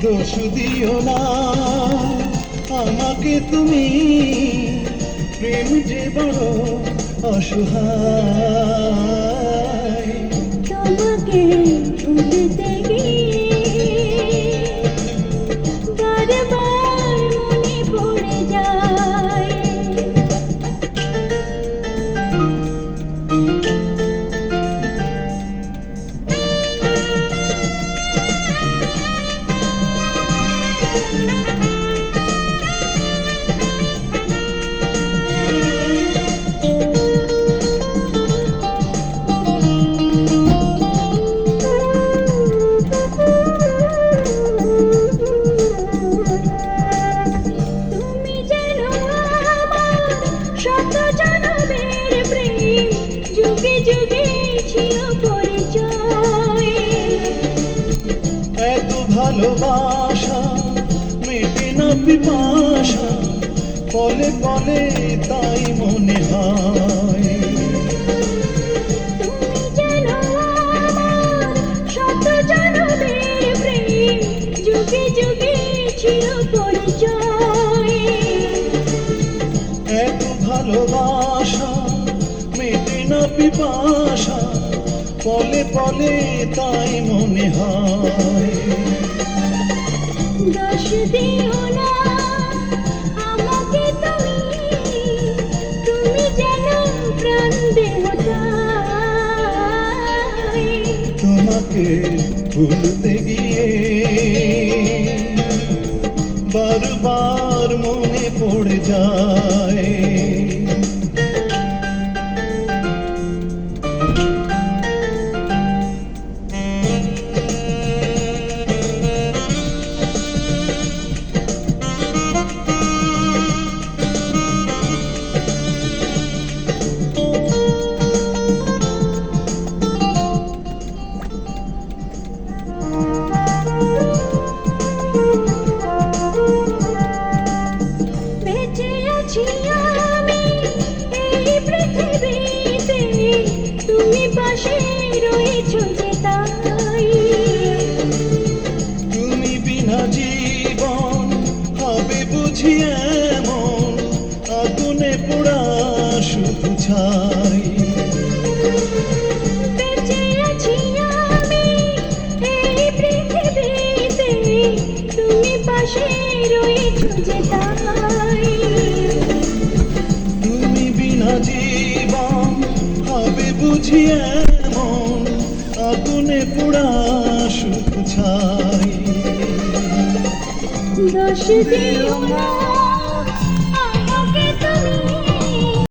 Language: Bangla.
দোষ দিও না আমাকে তুমি, প্রেম যে বড় অসহায়। তোমাকে ভুলতে গিয়ে বারবার মনে পড়ে যায়। এত ভালোবাসা মেটে না পিপাসা, পলে পলে তাই মনে হয়। এত ভালোবাসা মেটে না পিপাসা, পলে পলে তাই মনে হয়। দোষ দিও না আমাকে তুমি, তুমি যেন প্রাণ দেহতাই। তোমাকে ভুলতে গিয়ে বারবার মনে পড়ে যায়। তুমি পাশে রয়েছ যে তাই, তুমি বিনা জীবন হবে বুঝি এমন, আগুনে পোড়া শুধু ছাই। বেঁচে আছি আমি এই পৃথিবীতে, তুমি পাশে রয়েছ যে তাই। তুমি বিনা জীবন হবে বুঝি এমন, আগুনে পোড়া শুধু ছাই। দোষ দিও না।